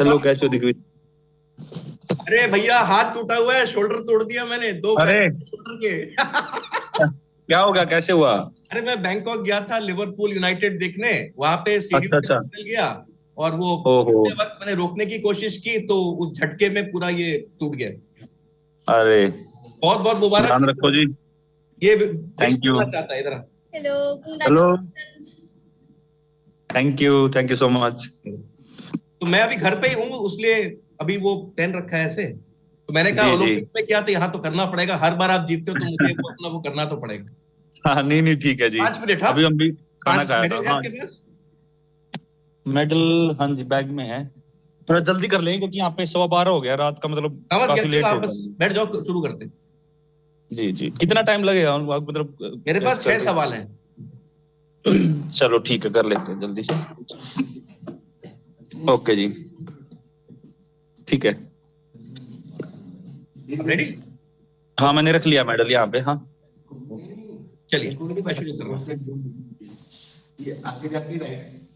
Hello, कैसे हो दिग्विजय? अरे भैया, हाथ टूटा हुआ है, शोल्डर तोड़ दिया मैंने, दो अरे शोल्डर के। क्या होगा, कैसे हुआ? अरे मैं बैंकॉक गया था लिवरपूल यूनाइटेड देखने, वहां पे सीढ़ी अच्छा पे अच्छा। फिसल गया। और वो ओहो। उतने वक्त मैंने रोकने की कोशिश की तो उस झटके में पूरा ये टूट गया। अरे, बहुत बहुत मुबारक। ध्यान रखो जी। ये विश थैंक यू। करना चाहता है इधर। Hello, hello. Congratulations. Thank you so much. तो मैं अभी घर पे ही हूँ, इसलिए अभी वो पहन रखा है ऐसे। तो मैंने कहा जी जी। ओलंपिक्स में किया तो यहाँ तो करना पड़ेगा, हर बार आप जीतते हो तो मुझे वो अपना वो करना तो पड़ेगा। हाँ, नहीं नहीं, ठीक है जी। 5 मिनट, हाँ। अभी हम भी खाना 5 खाया था, मेडल है हाँ। आपके पास? मेडल, हाँ जी, बैग में है। थोड़ा जल्दी कर लेंगे क्योंकि यहाँ पे 12:15 हो गया रात का, मतलब समझ गया, काफी चलो लेट आप हो बस गया। बैठ जाओ, शुरू करते हैं। जी जी, कितना टाइम लगेगा मतलब मेरे गेस पास कर 6 सवाल हैं। लीजिए। चलो ठीक है, कर लेते हैं जल्दी से। ओके जी, ठीक है। आप रेडी? हाँ, ओके। मैंने रख लिया मेडल यहाँ पे, हाँ। ओके, चलिए मैं शुरू कर रहा हूँ।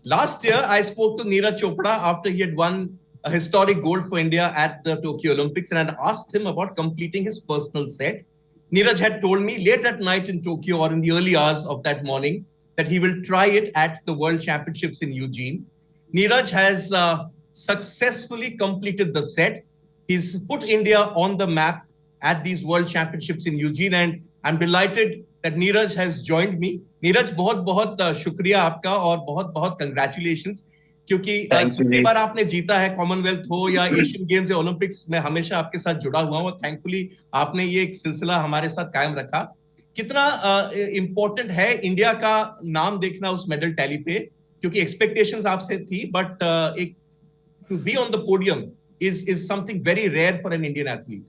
Last year, I spoke to Neeraj Chopra after he had won a historic gold for India at the Tokyo Olympics, and I asked him about completing his personal set. Neeraj had told me late at night in Tokyo or in the early hours of that morning that he will try it at the World Championships in Eugene. Neeraj has successfully completed the set. He's put India on the map at these World Championships in Eugene, and I'm delighted that Neeraj has joined me. Neeraj, बहुत बहुत शुक्रिया आपका और बहुत बहुत congratulations, क्योंकि thank you जितनी जी। बार आपने जीता है, कॉमनवेल्थ हो या एशियन गेम्स या ओलंपिक्स, में हमेशा आपके साथ जुड़ा हुआ हूं और थैंकफुली आपने ये एक सिलसिला हमारे साथ कायम रखा। कितना इंपॉर्टेंट है इंडिया का नाम देखना उस मेडल टैली पे, क्योंकि एक्सपेक्टेशंस आपसे थी, बट एक to be on the podium is something very rare for an Indian athlete.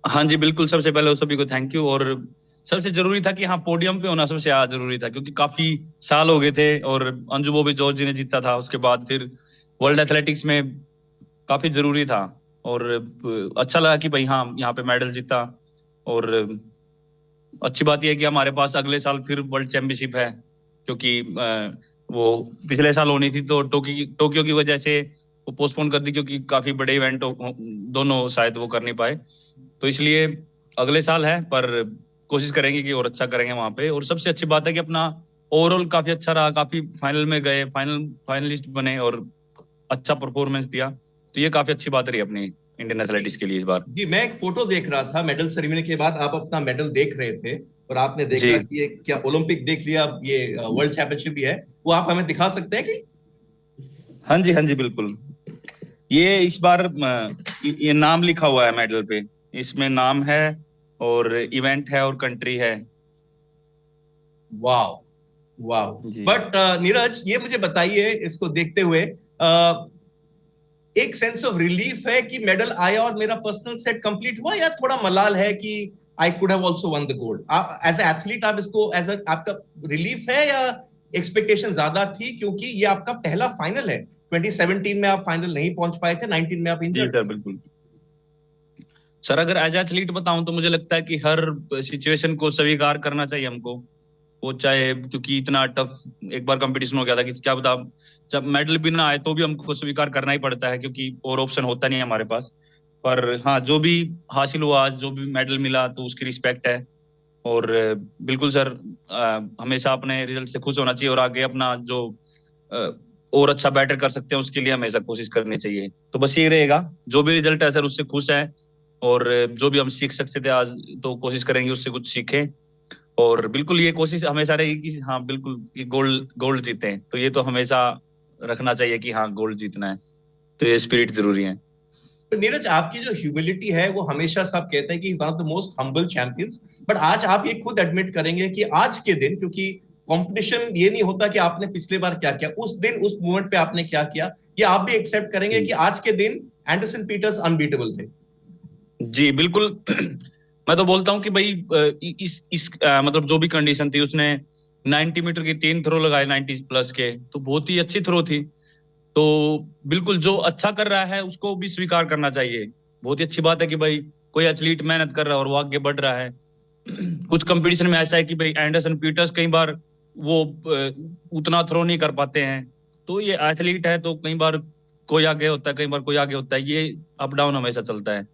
हाँ जी, बिल्कुल। सबसे पहले सभी को थैंक यू। और सबसे जरूरी था कि हाँ, पोडियम पे होना सबसे ज्यादा जरूरी था, क्योंकि काफी साल हो गए थे और अंजू बॉबी जॉर्ज जी ने जीता था, उसके बाद फिर वर्ल्ड एथलेटिक्स में काफी जरूरी था। और अच्छा लगा कि भाई हाँ, यहाँ पे मेडल जीता। और अच्छी बात यह है कि हमारे पास अगले साल फिर वर्ल्ड चैंपियनशिप है, क्योंकि वो पिछले साल होनी थी तो टोक्यो की वजह से वो पोस्टपोन कर दी, क्योंकि काफी बड़े इवेंट दोनों शायद वो कर नहीं पाए। तो इसलिए अगले साल है, पर कोशिश करेंगे कि और अच्छा करेंगे वहां पे। और सबसे अच्छी बात है कि अपना ओवरऑल काफी अच्छा रहा, काफी फाइनल में गए, फाइनलिस्ट बने और अच्छा परफॉर्मेंस दिया। तो ये काफी अच्छी बात रही अपनी इंडियन एथलेटिक्स के लिए इस बार। जी, मैं एक फोटो देख रहा था मेडल सेरेमनी के बाद, आप अपना मेडल देख रहे थे और आपने देखा जी कि ये क्या ओलंपिक देख लिया, अब ये वर्ल्ड चैंपियनशिप भी है, वो आप हमें दिखा सकते हैं कि? हाँ जी, हाँ जी, बिल्कुल। ये इस बार ये नाम लिखा हुआ है मेडल पे। इसमें नाम है और इवेंट है और कंट्री है। वाह, वाह। जी। बट नीरज, ये मुझे बताइए, इसको देखते हुए एक सेंस ऑफ रिलीफ है कि मेडल आया और मेरा पर्सनल सेट कंप्लीट हुआ, या थोड़ा मलाल है कि I could have also won the gold? As a athlete आप इसको एज आपका रिलीफ है, या एक्सपेक्टेशन ज्यादा थी, क्योंकि ये आपका पहला फाइनल है? 2017 में आप फाइनल नहीं पहुंच पाए थे, 19 में आप जी इंजर्ड सर, थे। बिल्कुल। सर, अगर एज एथलीट बताऊं तो मुझे लगता है कि हर सिचुएशन को स्वीकार करना चाहिए हमको। वो चाहे, क्योंकि इतना टफ एक बार कंपटीशन हो गया था कि क्या बता, जब मेडल भी ना आए तो भी हमको स्वीकार करना ही पड़ता है, क्योंकि और ऑप्शन होता नहीं है हमारे पास। पर हाँ, जो भी हासिल हुआ आज, जो भी मेडल मिला, तो उसकी रिस्पेक्ट है। और बिल्कुल सर, हमेशा अपने रिजल्ट से खुश होना चाहिए और आगे अपना जो अ, और अच्छा बेटर कर सकते हैं उसके लिए हमेशा कोशिश करनी चाहिए। तो बस ये रहेगा, जो भी रिजल्ट है सर उससे खुश है। और जो भी हम सीख सकते थे आज, तो कोशिश करेंगे उससे कुछ सीखें। और बिल्कुल ये कोशिश हमेशा रहेगी कि हाँ बिल्कुल, कि गोल्ड गोल्ड जीते। तो ये तो हमेशा रखना चाहिए कि हाँ, गोल्ड जीतना है। तो ये स्पिरिट जरूरी है। तो नीरज, आपकी जो ह्यूमिलिटी है वो हमेशा सब कहते हैं कि one of the most humble champions, but आज आप ये खुद एडमिट करेंगे कि आज के दिन, क्योंकि कंपटीशन ये नहीं होता कि आपने पिछले बार क्या किया, उस दिन उस मोमेंट पे आपने क्या किया, ये आप भी एक्सेप्ट करेंगे कि आज के दिन एंडरसन पीटर्स अनबीटेबल थे? जी बिल्कुल। मैं तो बोलता हूँ कि भाई मतलब जो भी कंडीशन थी, उसने 90 मीटर की 3 थ्रो लगाए, 90 प्लस के, तो बहुत ही अच्छी थ्रो थी। तो बिल्कुल जो अच्छा कर रहा है उसको भी स्वीकार करना चाहिए। बहुत ही अच्छी बात है कि भाई कोई एथलीट मेहनत कर रहा है और वो आगे बढ़ रहा है। कुछ कंपटीशन में ऐसा है कि भाई एंडरसन पीटर्स कई बार वो उतना थ्रो नहीं कर पाते हैं। तो ये एथलीट है, तो कई बार कोई आगे होता है, कई बार कोई आगे होता है, ये अप डाउन हमेशा चलता है।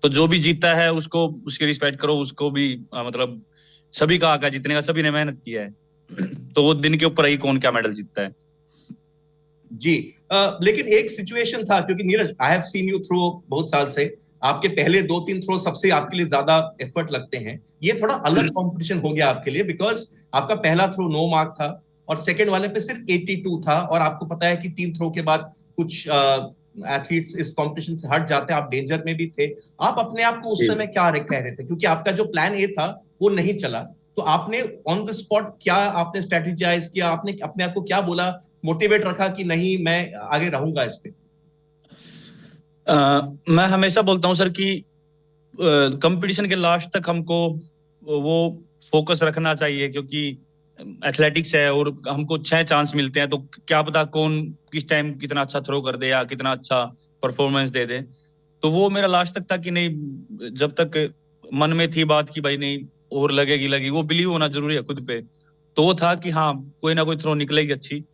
तो जो भी जीतता है उसको उसकी रिस्पेक्ट करो, उसको भी मतलब सभी का हक है जीतने का, सभी ने मेहनत किया है। तो वो दिन के ऊपर ही कौन क्या मेडल जीतता है। जी। लेकिन एक सिचुएशन था, क्योंकि Neeraj I have seen you throw बहुत साल से, आपके पहले 2-3 थ्रो सबसे आपके लिए ज्यादा एफर्ट लगते हैं। ये थोड़ा अलग कंपटीशन हो गया आपके लिए, बिकॉज आपका पहला थ्रो 9 मार्क था और सेकंड वाले पे सिर्फ 82 था, और आपको पता है कि 3 थ्रो के बाद कुछ एथलीट्स इस कंपटीशन से हट जाते हैं, आप डेंजर में भी थे। आप अपने आप को उस समय क्या कह रहे थे, क्योंकि आपका जो प्लान ए था वो नहीं चला, तो आपने ऑन द स्पॉट क्या आपने स्ट्रेटेजाइज किया, आपने अपने आप को क्या बोला, मोटिवेट रखा कि नहीं मैं आगे रहूंगा इस पे? मैं हमेशा बोलता हूँ सर कि कंपटीशन के लास्ट तक हमको वो फोकस रखना चाहिए, क्योंकि एथलेटिक्स है और हमको 6 चांस मिलते हैं, तो क्या पता कौन किस टाइम कितना अच्छा थ्रो कर दे या कितना अच्छा परफॉर्मेंस दे दे। तो वो मेरा लास्ट तक था कि नहीं, जब तक मन में थी बात की भाई नहीं और लगेगी लगेगी, वो बिलीव होना जरूरी है खुद पे। तो वो था कि हाँ कोई ना कोई थ्रो निकलेगी अच्छी।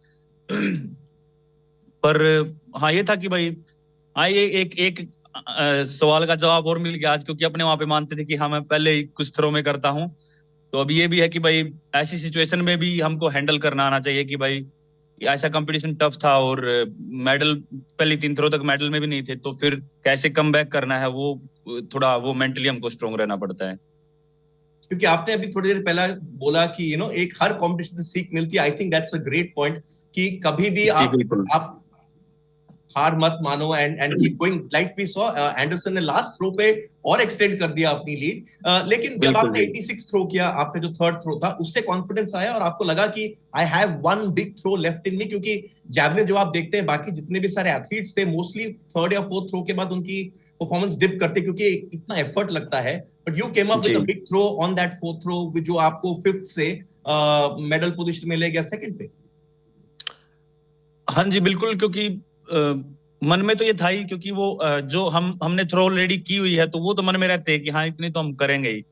पर हाँ ये था कि भाई हाँ ये एक एक सवाल का जवाब और मिल गया आज, क्योंकि अपने वहां पे मानते थे कि हाँ मैं पहले ही कुछ थ्रो में करता हूँ। तो अब ये भी है कि भाई ऐसी सिचुएशन में भी हमको हैंडल करना आना चाहिए कि भाई ऐसा कंपटीशन टफ था और मेडल पहली 3 थ्रो तक मेडल में भी नहीं थे, तो फिर कैसे कम बैक करना है, वो थोड़ा वो मेंटली हमको स्ट्रोंग रहना पड़ता है। क्योंकि आपने अभी थोड़ी देर पहले बोला कि एक हर कंपटीशन से सीख मिलती है, I think that's a great point, कि कभी भी जी बिल्कुल। आप हार मत मानो and keep going. Like we saw Anderson ने लास्ट थ्रो पे और एक्सटेंड कर दिया अपनी लीड, लेकिन जब बिल्कुल आपने जी। 86 थ्रो किया, आपका जो थर्ड थ्रो था उससे कॉन्फिडेंस आया और आपको लगा कि I have one big throw left in me, क्योंकि जैवलिन जब आप देखते हैं बाकी जितने भी सारे एथलीट्स थे मोस्टली थर्ड या फोर्थ थ्रो के बाद उनकी परफॉर्मेंस डिप करते, क्योंकि इतना एफर्ट लगता है, but you came up with a जी big throw on that fourth throw, जो आपको फिफ्थ से मेडल पोजीशन में ले गया सेकंड पे। हाँ जी बिल्कुल, क्योंकि मन में तो ये था ही, क्योंकि वो जो हमने थ्रो ऑलरेडी की हुई है, तो वो तो मन में रहते हैं कि हाँ इतनी तो हम करेंगे ही।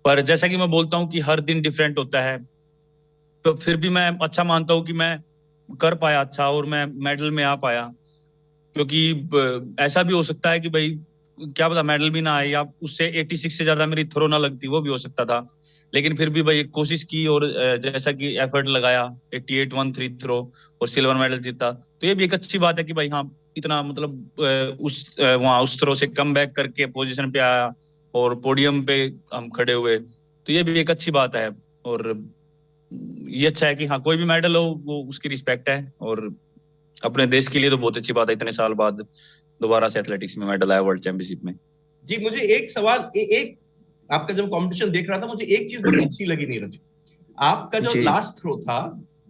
पर जैसा कि मैं बोलता हूँ कि हर दिन डिफरेंट होता है, तो फिर भी मैं अच्छा मानता हूँ कि मैं कर पाया अच्छा और मैं मेडल में आ पाया। क्योंकि ऐसा भी हो सकता है कि भाई क्या पता मेडल भी ना आए या उससे 86 से ज्यादा मेरी थ्रो ना लगती, वो भी हो सकता था। लेकिन फिर भी भाई कोशिश की और जैसा कि एफर्ट लगाया, 88 1 3 थ्रो और सिल्वर मेडल जीता, तो ये भी एक अच्छी बात है कि भाई हाँ इतना मतलब वहाँ उस थ्रो से कम बैक करके पोजीशन पे आया और पोडियम पे हम खड़े हुए, तो ये भी एक अच्छी बात है। और ये अच्छा है कि हाँ कोई भी मेडल हो वो उसकी रिस्पेक्ट है, और अपने देश के लिए तो बहुत अच्छी बात है इतने साल बाद दोबारा से एथलेटिक्स में मेडल आया वर्ल्ड चैंपियनशिप में। जी, मुझे एक सवाल, एक आपका जब कंपटीशन देख रहा था मुझे एक चीज बड़ी अच्छी लगी नीरज, आपका जो जी लास्ट थ्रो था,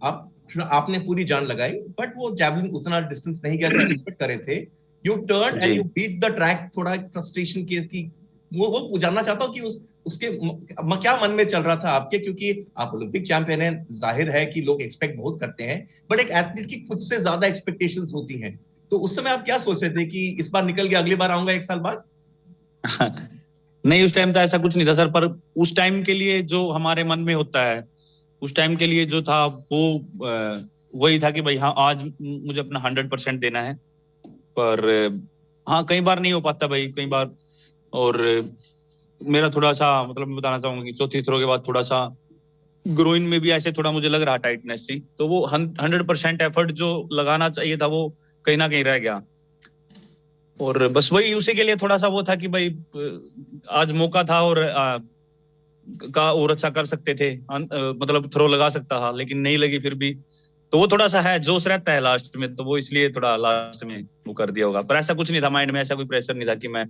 आप आपने पूरी जान लगाई, बट वो जैवलिन उतना डिस्टेंस नहीं गया जो एक्सपेक्ट करे थे। यू टर्न एंड जी यू बीट द ट्रैक, थोड़ा फ्रस्ट्रेशन की वो जानना चाहता हूँ कि उसके क्या मन में चल रहा था आपके, क्योंकि आप ओलंपिक चैंपियन हैं, जाहिर है कि लोग एक्सपेक्ट बहुत करते हैं, बट एक एथलीट की खुद से ज्यादा एक्सपेक्टेशंस होती हैं। तो उस समय आप क्या सोच रहे थे कि इस बार निकल गया, अगली बार आऊंगा 1 साल बाद? नहीं उस टाइम तो ऐसा कुछ नहीं था सर, पर उस टाइम के लिए जो हमारे मन में होता है, उस टाइम के लिए जो था वो वही था कि भाई हाँ आज मुझे अपना 100% देना है। पर हाँ कई बार नहीं हो पाता भाई, कई बार। और मेरा थोड़ा सा मतलब मैं बताना चाहूंगा कि चौथी थ्रो के बाद थोड़ा सा ग्रोइन में भी ऐसे थोड़ा मुझे लग रहा टाइटनेस सी, तो वो 100% एफर्ट जो लगाना चाहिए था वो कहीं ना कहीं रह गया। और बस वही उसी के लिए थोड़ा सा वो था कि भाई आज मौका था और का और अच्छा कर सकते थे, मतलब थ्रो लगा सकता था लेकिन नहीं लगी फिर भी। तो वो थोड़ा सा है जोश रहता है लास्ट में, तो वो इसलिए थोड़ा लास्ट में वो कर दिया होगा। पर ऐसा कुछ नहीं था माइंड में, ऐसा कोई प्रेशर नहीं था कि मैं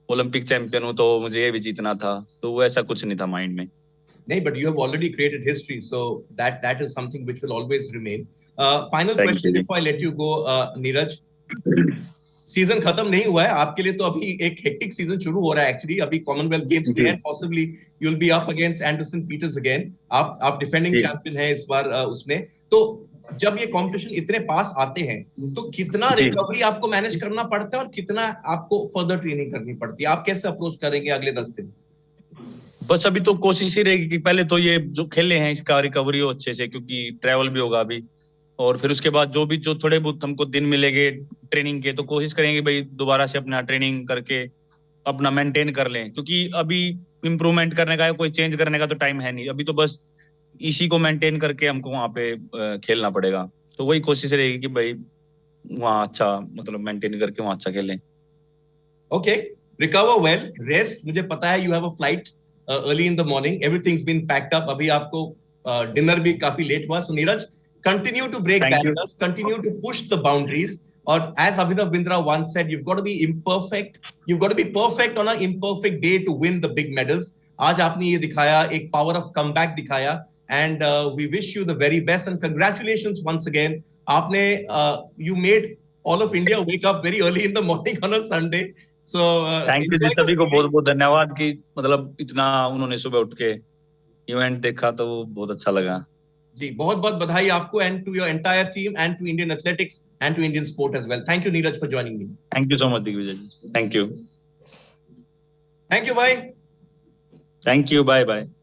ओलंपिक चैंपियन हूँ तो मुझे ये भी जीतना था, तो वो ऐसा कुछ नहीं था माइंड में। नहीं, but you have already created history, so that is something which will always remain. Final thank you question जी। before I let you go, Neeraj, season खत्म नहीं हुआ है आपके लिए, तो अभी एक हेक्टिक सीजन शुरू हो रहा है एक्चुअली, अभी कॉमनवेल्थ गेम्स भी जी है, possibly you will be up against Anderson Peters again, आप डिफेंडिंग जी चैंपियन है इस बार उसमें। तो जब ये कंपटीशन इतने पास आते हैं तो कितना जी। रिकवरी आपको मैनेज करना पड़ता है और कितना आपको फर्दर ट्रेनिंग करनी पड़ती है, आप कैसे अप्रोच करेंगे अगले 10 दिन? बस अभी तो कोशिश ही रहेगी कि पहले तो ये जो खेले हैं इसका रिकवरी हो अच्छे से, क्योंकि ट्रैवल भी होगा अभी। और फिर उसके बाद जो भी जो थोड़े बहुत हमको दिन मिलेंगे ट्रेनिंग के, तो कोशिश करेंगे भाई दोबारा से अपना ट्रेनिंग करके अपना मेंटेन कर लें, क्योंकि अभी इम्प्रूवमेंट करने का है, कोई चेंज करने का तो टाइम है नहीं अभी, तो बस इसी को मेंटेन करके हमको वहां पे खेलना पड़ेगा। तो वही कोशिश रहेगी कि भाई वहाँ अच्छा मतलब मेंटेन करके वहाँ अच्छा खेलें। Okay, recover well, rest. मुझे पता है you have a flight early in the morning. Everything's been packed up. अभी आपको dinner भी काफी late हुआ. So Neeraj, continue to break thank you. barriers, continue to push the boundaries. और as Abhinav Bindra once said, you've got to be imperfect. You've got to be perfect on an imperfect day to win the big medals. आज आपने ये दिखाया, एक power of comeback दिखाया, and we wish you the very best and congratulations once again. आपने you made all of India wake up very early in the morning on a Sunday. So thank you जी, enjoy the सभी को बहुत feeling. बहुत धन्यवाद कि मतलब इतना उन्होंने सुबह उठ के इवेंट देखा, तो वो बहुत अच्छा लगा। जी, बहुत बहुत बधाई आपको and to your entire team and to Indian athletics and to Indian sport as well. Thank you Neeraj for joining me. Thank you so much Digvijay ji, thank you. Thank you, bye. Thank you, bye bye.